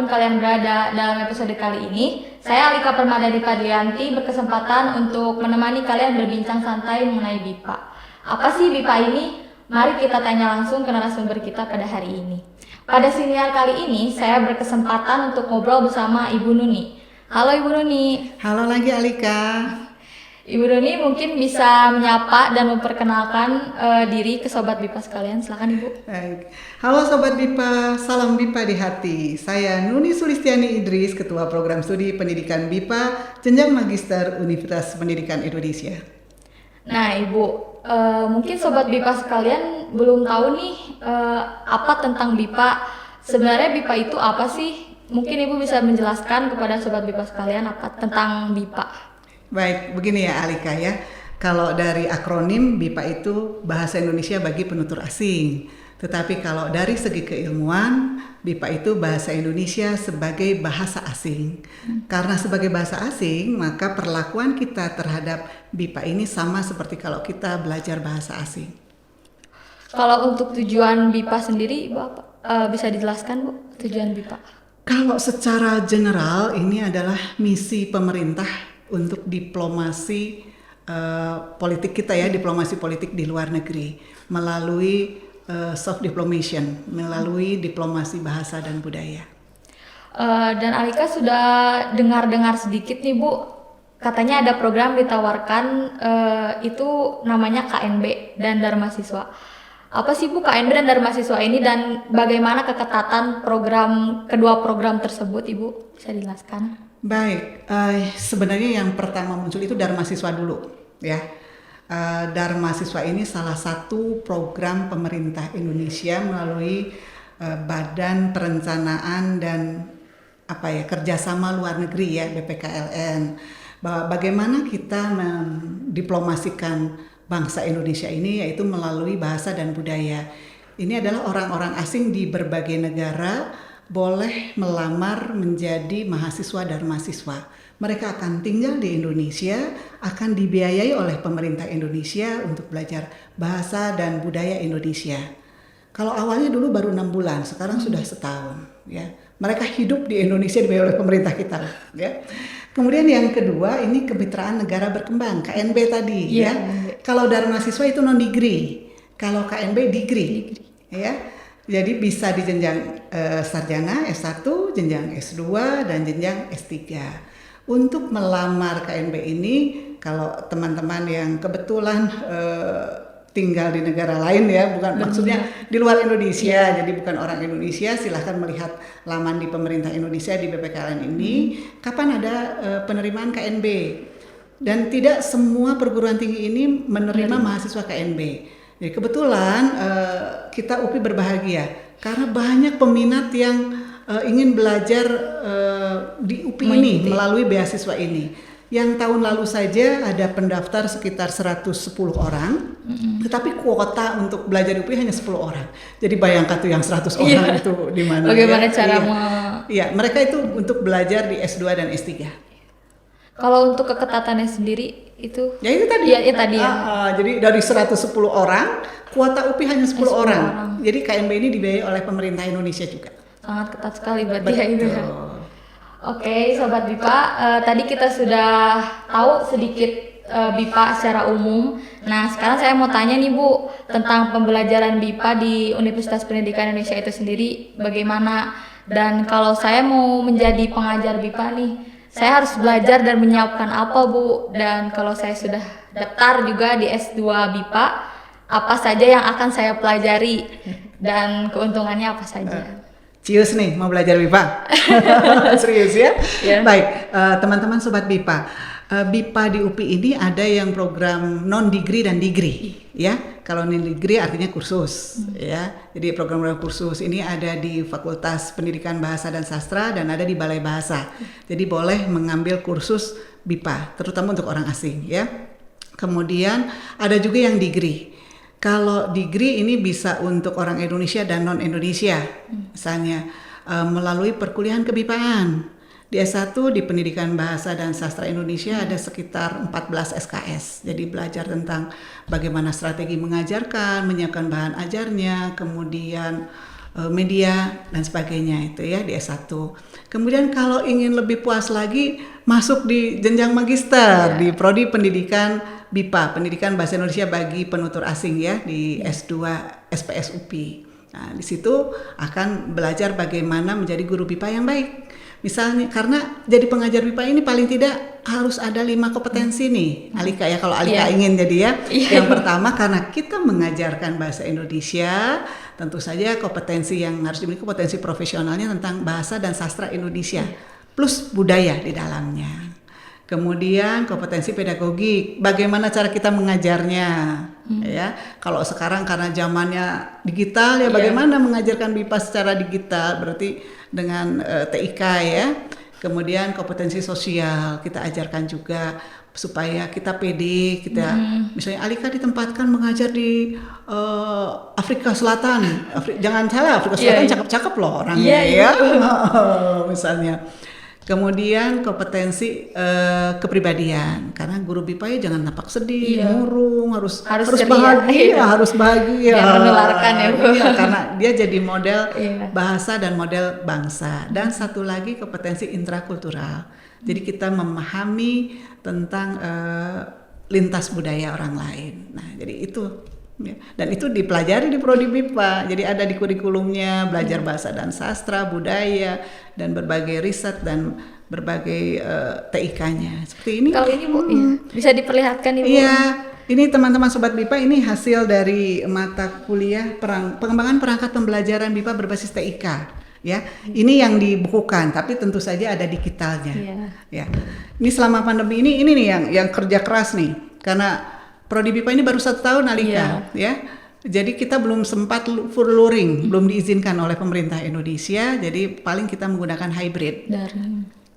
dimanapun kalian berada. Dalam episode kali ini, saya Alika Permadani Padlianti berkesempatan untuk menemani kalian berbincang santai mengenai BIPA. Apa sih BIPA ini? Mari kita tanya langsung ke narasumber kita pada hari ini. Pada siniar kali ini, saya berkesempatan untuk ngobrol bersama Ibu Nuni. Halo Ibu Nuni. Halo lagi Alika. Ibu Nuni mungkin bisa menyapa dan memperkenalkan diri ke Sobat BIPA sekalian. Silakan Ibu. Baik. Halo Sobat BIPA, salam BIPA di hati. Saya Nuni Sulistiani Idris, Ketua Program Studi Pendidikan BIPA, Jenjang Magister Universitas Pendidikan Indonesia. Nah Ibu, mungkin Sobat BIPA sekalian belum tahu nih apa tentang BIPA. Sebenarnya BIPA itu apa sih? Mungkin Ibu bisa menjelaskan kepada Sobat BIPA sekalian apa tentang BIPA. Baik, begini ya Alika ya. Kalau dari akronim BIPA itu Bahasa Indonesia bagi Penutur Asing. Tetapi kalau dari segi keilmuan, BIPA itu Bahasa Indonesia sebagai bahasa asing. Karena sebagai bahasa asing, maka perlakuan kita terhadap BIPA ini sama seperti kalau kita belajar bahasa asing. Kalau untuk tujuan BIPA sendiri, Ibu apa? Bisa dijelaskan Bu, tujuan BIPA? Kalau secara general ini adalah misi pemerintah untuk diplomasi politik kita ya, diplomasi politik di luar negeri melalui soft diplomation, melalui diplomasi bahasa dan budaya. Dan Alika sudah dengar-dengar sedikit nih Bu, katanya ada program ditawarkan itu namanya KNB dan Dharma Siswa. Apa sih Bu KNB dan Dharma Siswa ini dan bagaimana keketatan kedua program tersebut Ibu? Bisa dijelaskan? Baik, sebenarnya yang pertama muncul itu Dharma Siswa dulu ya. Dharma Siswa ini salah satu program pemerintah Indonesia melalui Badan Perencanaan dan kerjasama luar negeri ya, BPKLN. Bahwa bagaimana kita mendiplomasikan bangsa Indonesia ini yaitu melalui bahasa dan budaya. Ini adalah orang-orang asing di berbagai negara boleh melamar menjadi mahasiswa dan mahasiswa. Mereka akan tinggal di Indonesia, akan dibiayai oleh pemerintah Indonesia untuk belajar bahasa dan budaya Indonesia. Kalau awalnya dulu baru 6 bulan, sekarang sudah setahun. Ya, mereka hidup di Indonesia dibiayai oleh pemerintah kita. Ya. Kemudian yang kedua ini kemitraan negara berkembang, KNB tadi. Ya. Kalau Dharma Siswa itu non degree, kalau KNB degree. Ya. Jadi bisa di jenjang sarjana S1, jenjang S2, dan jenjang S3. Untuk melamar KNB ini, kalau teman-teman yang kebetulan tinggal di negara lain ya, bukan maksudnya di luar Indonesia, jadi bukan orang Indonesia, silahkan melihat laman di pemerintah Indonesia di BPKLN ini, kapan ada penerimaan KNB. Dan tidak semua perguruan tinggi ini menerima mahasiswa KNB. Jadi kebetulan kita UPI berbahagia karena banyak peminat yang ingin belajar di UPI ini melalui beasiswa ini. Yang tahun lalu saja ada pendaftar sekitar 110 orang, tetapi kuota untuk belajar di UPI hanya 10 orang. Jadi bayangkan tuh yang 100 orang itu di mana? Bagaimana cara Iya, mereka itu untuk belajar di S2 dan S3. Kalau untuk keketatannya sendiri itu? Ya itu tadi. Ya tadi ya. Jadi dari 110 orang, kuota UPI hanya 10 orang. Jadi KNB ini dibiayai oleh pemerintah Indonesia juga. Sangat ketat sekali berarti ya itu. Oke, Sobat BIPA, tadi kita sudah tahu sedikit BIPA secara umum. Nah, sekarang saya mau tanya nih Bu, tentang pembelajaran BIPA di Universitas Pendidikan Indonesia itu sendiri bagaimana? Dan kalau saya mau menjadi pengajar BIPA nih, saya harus belajar dan menyiapkan apa Bu? Dan kalau saya sudah daftar juga di S2 BIPA, apa saja yang akan saya pelajari dan keuntungannya apa saja? Cius nih mau belajar BIPA. Serius ya? Yeah. Baik, teman-teman Sobat BIPA. BIPA di UPI ini ada yang program non degree dan degree ya. Kalau non degree artinya kursus ya. Jadi program kursus ini ada di Fakultas Pendidikan Bahasa dan Sastra dan ada di Balai Bahasa. Jadi boleh mengambil kursus BIPA terutama untuk orang asing ya. Kemudian ada juga yang degree. Kalau degree ini bisa untuk orang Indonesia dan non Indonesia. Misalnya melalui perkuliahan kebipaan. Di S1 di Pendidikan Bahasa dan Sastra Indonesia ada sekitar 14 SKS. Jadi belajar tentang bagaimana strategi mengajarkan, menyiapkan bahan ajarnya, kemudian media dan sebagainya itu ya di S1. Kemudian kalau ingin lebih puas lagi masuk di jenjang magister di Prodi Pendidikan BIPA, Pendidikan Bahasa Indonesia bagi Penutur Asing ya di S2 SPS UPI. Nah, di situ akan belajar bagaimana menjadi guru BIPA yang baik. Misalnya karena jadi pengajar BIPA ini paling tidak harus ada 5 kompetensi nih Alika ya, kalau Alika ingin jadi ya. Yang pertama karena kita mengajarkan bahasa Indonesia, tentu saja kompetensi yang harus dimiliki kompetensi profesionalnya tentang bahasa dan sastra Indonesia plus budaya di dalamnya. Kemudian kompetensi pedagogik, bagaimana cara kita mengajarnya ya. Kalau sekarang karena zamannya digital ya, bagaimana mengajarkan BIPA secara digital, berarti dengan TIK ya. Kemudian kompetensi sosial kita ajarkan juga supaya kita pede, kita misalnya Alika ditempatkan mengajar di Afrika Selatan, jangan salah, Afrika Selatan cakep-cakep loh orangnya ya. Misalnya. Kemudian kompetensi kepribadian, karena guru BIPA ya jangan nampak sedih, murung, harus bahagia, harus bahagia. Jangan menularkan ya Bu. Iya, karena dia jadi model bahasa dan model bangsa. Dan satu lagi kompetensi intrakultural. Jadi kita memahami tentang lintas budaya orang lain. Nah, jadi itu. Ya. Dan itu dipelajari di Prodi BIPA, jadi ada di kurikulumnya belajar bahasa dan sastra, budaya, dan berbagai riset dan berbagai TIK-nya. Seperti ini. Kalau ini Bu, bisa diperlihatkan Ibu. Iya, ini teman-teman Sobat BIPA, ini hasil dari mata kuliah pengembangan perangkat pembelajaran BIPA berbasis TIK. Ya, ini yang dibukukan, tapi tentu saja ada digitalnya. Ya, ini selama pandemi ini nih yang kerja keras nih, karena Prodi BIPA ini baru 1 tahun Alika, ya. Jadi kita belum sempat full luring, belum diizinkan oleh pemerintah Indonesia. Jadi paling kita menggunakan hybrid,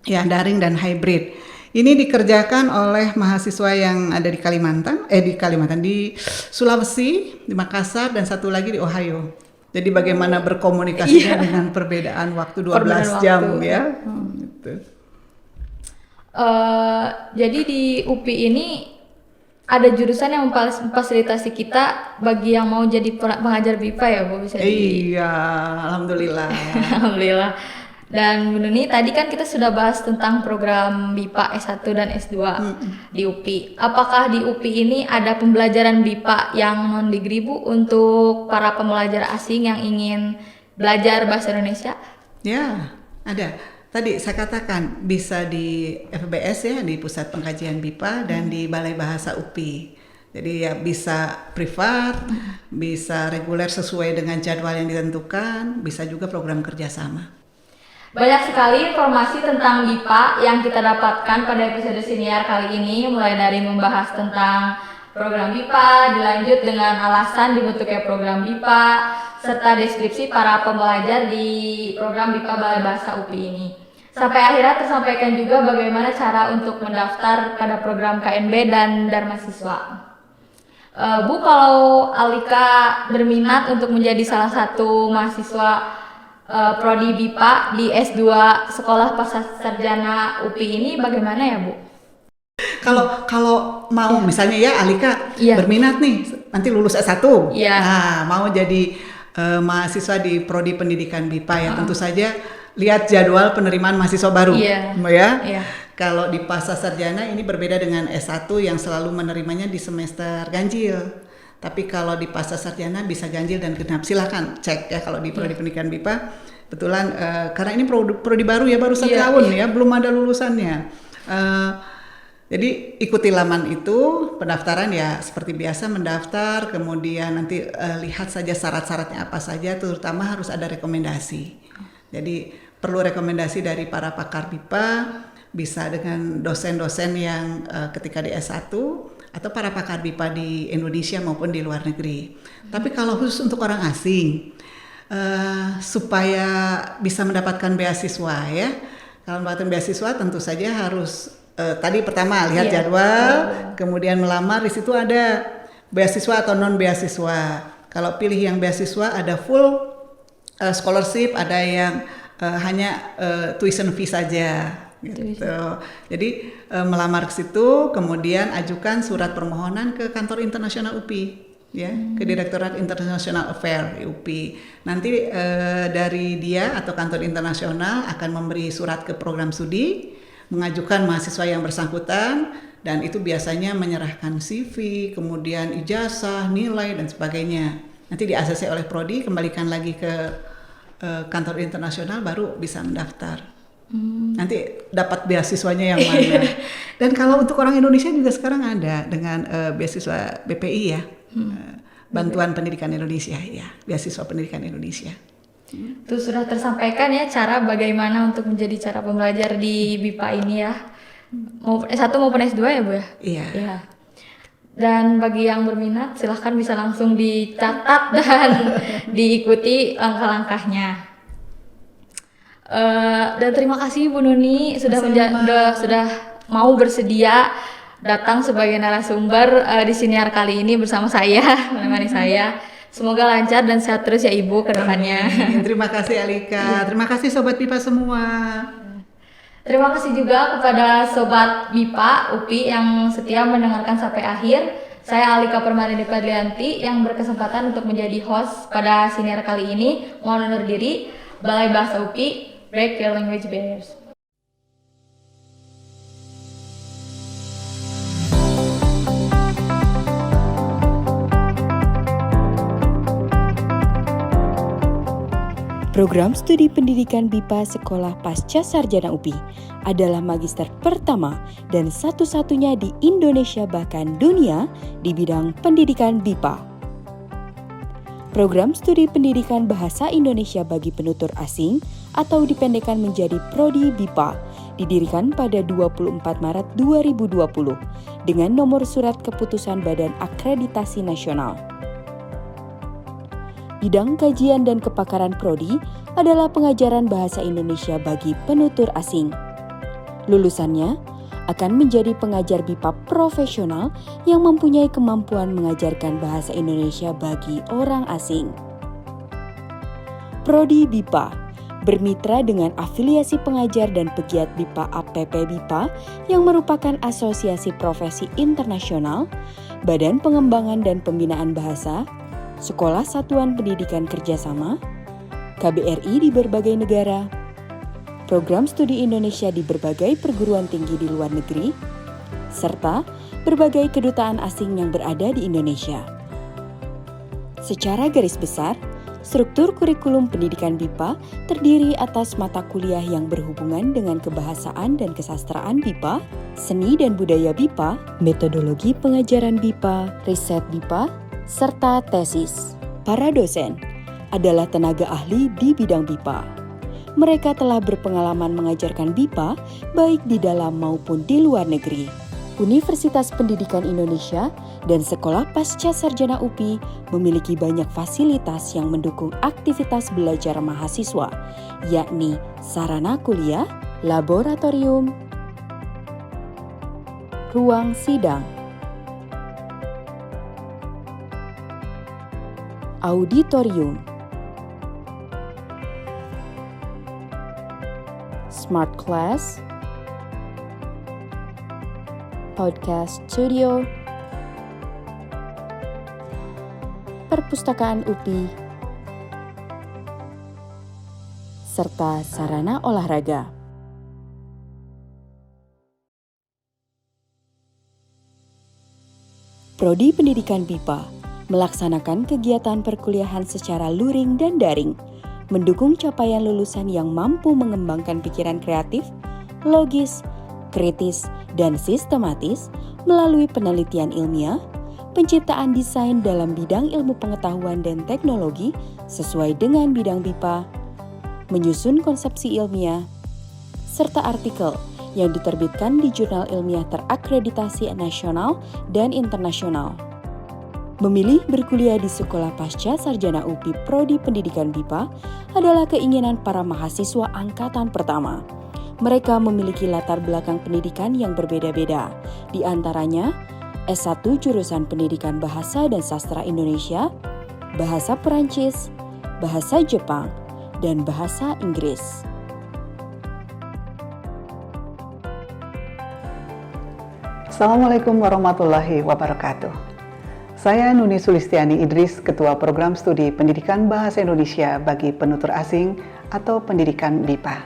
daring dan hybrid. Ini dikerjakan oleh mahasiswa yang ada di di Sulawesi, di Makassar, dan satu lagi di Ohio. Jadi bagaimana berkomunikasinya dengan perbedaan waktu 12 jam ya. Gitu. Jadi di UPI ini ada jurusan yang memfasilitasi kita bagi yang mau jadi pengajar BIPA ya Bu, bisa Iya, alhamdulillah. Alhamdulillah. Dan Bu Nuni, tadi kan kita sudah bahas tentang program BIPA S1 dan S2 di UPI. Apakah di UPI ini ada pembelajaran BIPA yang non degree Bu untuk para pembelajar asing yang ingin belajar bahasa Indonesia? Ya, ada. Tadi saya katakan bisa di FBS ya, di Pusat Pengkajian BIPA, dan di Balai Bahasa UPI. Jadi ya bisa privat, bisa reguler sesuai dengan jadwal yang ditentukan, bisa juga program kerjasama. Banyak sekali informasi tentang BIPA yang kita dapatkan pada episode siniar kali ini, mulai dari membahas tentang program BIPA, dilanjut dengan alasan dibentuknya program BIPA, serta deskripsi para pembelajar di program BIPA Balai Bahasa UPI ini. Sampai akhirnya tersampaikan juga bagaimana cara untuk mendaftar pada program KNB dan Dharma Siswa. Bu, kalau Alika berminat untuk menjadi salah satu mahasiswa Prodi BIPA di S2 Sekolah Pascasarjana UPI ini bagaimana ya Bu? Kalau mau misalnya ya Alika berminat nih nanti lulus S1, nah mau jadi mahasiswa di Prodi Pendidikan BIPA ya, tentu saja lihat jadwal penerimaan mahasiswa baru ya. Kalau di Pascasarjana ini berbeda dengan S1 yang selalu menerimanya di semester ganjil. Tapi kalau di Pascasarjana bisa ganjil dan genap. Silakan cek ya kalau di Prodi Pendidikan BIPA. Kebetulan karena ini prodi baru ya, baru 1 tahun ya, belum ada lulusannya. Jadi ikuti laman itu, pendaftaran ya seperti biasa mendaftar, kemudian nanti lihat saja syarat-syaratnya apa saja, terutama harus ada rekomendasi. Jadi perlu rekomendasi dari para pakar BIPA, bisa dengan dosen-dosen yang ketika di S1 atau para pakar BIPA di Indonesia maupun di luar negeri. Tapi kalau khusus untuk orang asing, supaya bisa mendapatkan beasiswa ya, kalau mendapatkan beasiswa tentu saja harus tadi pertama lihat jadwal, kemudian melamar, di situ ada beasiswa atau non beasiswa. Kalau pilih yang beasiswa ada full scholarship, ada yang hanya tuition fee saja gitu. Jadi melamar ke situ, kemudian ajukan surat permohonan ke kantor internasional UPI. ya, ke Direktorat International Affairs IUP. Nanti dari dia atau kantor internasional akan memberi surat ke program studi, mengajukan mahasiswa yang bersangkutan, dan itu biasanya menyerahkan CV, kemudian ijazah, nilai dan sebagainya. Nanti di-ACC oleh prodi, kembalikan lagi ke kantor internasional, baru bisa mendaftar. Nanti dapat beasiswanya yang mana. Dan kalau untuk orang Indonesia juga sekarang ada dengan beasiswa BPI ya, Bantuan Pendidikan Indonesia ya, beasiswa pendidikan Indonesia. Itu sudah tersampaikan ya cara bagaimana untuk menjadi cara pembelajar di BIPA ini ya. Mau S1 maupun S2 ya Bu ya? Iya. Iya. Dan bagi yang berminat silahkan bisa langsung dicatat dan diikuti langkah-langkahnya. Dan terima kasih Bu Nuni sudah mau bersedia datang sebagai narasumber di siniar kali ini bersama saya, menemani saya. Semoga lancar dan sehat terus ya Ibu ke depannya. Terima kasih Alika, terima kasih Sobat BIPA semua. Terima kasih juga kepada Sobat BIPA UPI yang setia mendengarkan sampai akhir. Saya Alika Permarini Padlianti yang berkesempatan untuk menjadi host pada siniar kali ini. Mohon undur diri. Balai Bahasa UPI, Break Your Language Barriers. Program Studi Pendidikan BIPA Sekolah Pasca Sarjana UPI adalah magister pertama dan satu-satunya di Indonesia bahkan dunia di bidang pendidikan BIPA. Program Studi Pendidikan Bahasa Indonesia bagi penutur asing atau dipendekkan menjadi Prodi BIPA didirikan pada 24 Maret 2020 dengan nomor surat keputusan Badan Akreditasi Nasional. Bidang kajian dan kepakaran prodi adalah pengajaran bahasa Indonesia bagi penutur asing. Lulusannya akan menjadi pengajar BIPA profesional yang mempunyai kemampuan mengajarkan bahasa Indonesia bagi orang asing. Prodi BIPA bermitra dengan afiliasi pengajar dan pegiat BIPA APP BIPA yang merupakan asosiasi profesi internasional, Badan Pengembangan dan Pembinaan Bahasa, Sekolah Satuan Pendidikan Kerjasama, KBRI di berbagai negara, program studi Indonesia di berbagai perguruan tinggi di luar negeri, serta berbagai kedutaan asing yang berada di Indonesia. Secara garis besar, struktur kurikulum pendidikan BIPA terdiri atas mata kuliah yang berhubungan dengan kebahasaan dan kesastraan BIPA, seni dan budaya BIPA, metodologi pengajaran BIPA, riset BIPA, serta tesis. Para dosen adalah tenaga ahli di bidang BIPA. Mereka telah berpengalaman mengajarkan BIPA baik di dalam maupun di luar negeri. Universitas Pendidikan Indonesia dan Sekolah Pasca Sarjana UPI memiliki banyak fasilitas yang mendukung aktivitas belajar mahasiswa, yakni sarana kuliah, laboratorium, ruang sidang, auditorium, smart class, podcast studio, perpustakaan UPI, serta sarana olahraga. Prodi Pendidikan BIPA melaksanakan kegiatan perkuliahan secara luring dan daring, mendukung capaian lulusan yang mampu mengembangkan pikiran kreatif, logis, kritis, dan sistematis melalui penelitian ilmiah, penciptaan desain dalam bidang ilmu pengetahuan dan teknologi sesuai dengan bidang BIPA, menyusun konsepsi ilmiah, serta artikel yang diterbitkan di jurnal ilmiah terakreditasi nasional dan internasional. Memilih berkuliah di Sekolah Pasca Sarjana UPI Prodi Pendidikan BIPA adalah keinginan para mahasiswa angkatan pertama. Mereka memiliki latar belakang pendidikan yang berbeda-beda, di antaranya S1 jurusan Pendidikan Bahasa dan Sastra Indonesia, Bahasa Perancis, Bahasa Jepang, dan Bahasa Inggris. Assalamualaikum warahmatullahi wabarakatuh. Saya Nuni Sulistiani Idris, Ketua Program Studi Pendidikan Bahasa Indonesia bagi Penutur Asing atau Pendidikan BIPA.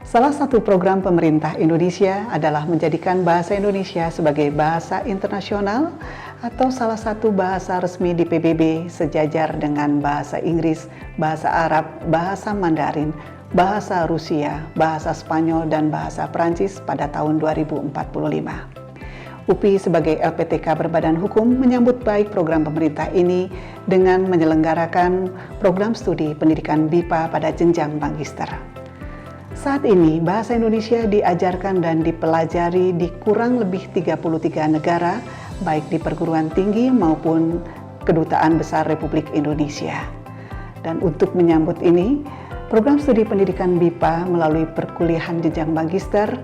Salah satu program pemerintah Indonesia adalah menjadikan bahasa Indonesia sebagai bahasa internasional atau salah satu bahasa resmi di PBB sejajar dengan bahasa Inggris, bahasa Arab, bahasa Mandarin, bahasa Rusia, bahasa Spanyol, dan bahasa Perancis pada tahun 2045. UPI sebagai LPTK berbadan hukum menyambut baik program pemerintah ini dengan menyelenggarakan program studi pendidikan BIPA pada jenjang magister. Saat ini bahasa Indonesia diajarkan dan dipelajari di kurang lebih 33 negara, baik di perguruan tinggi maupun Kedutaan Besar Republik Indonesia. Dan untuk menyambut ini, program studi pendidikan BIPA melalui perkuliahan jenjang magister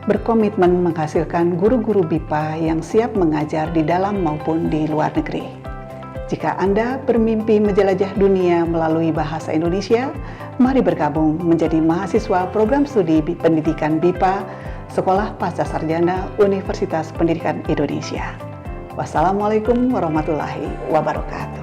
berkomitmen menghasilkan guru-guru BIPA yang siap mengajar di dalam maupun di luar negeri. Jika Anda bermimpi menjelajah dunia melalui bahasa Indonesia, mari bergabung menjadi mahasiswa program studi pendidikan BIPA Sekolah Pasca Sarjana Universitas Pendidikan Indonesia. Wassalamualaikum warahmatullahi wabarakatuh.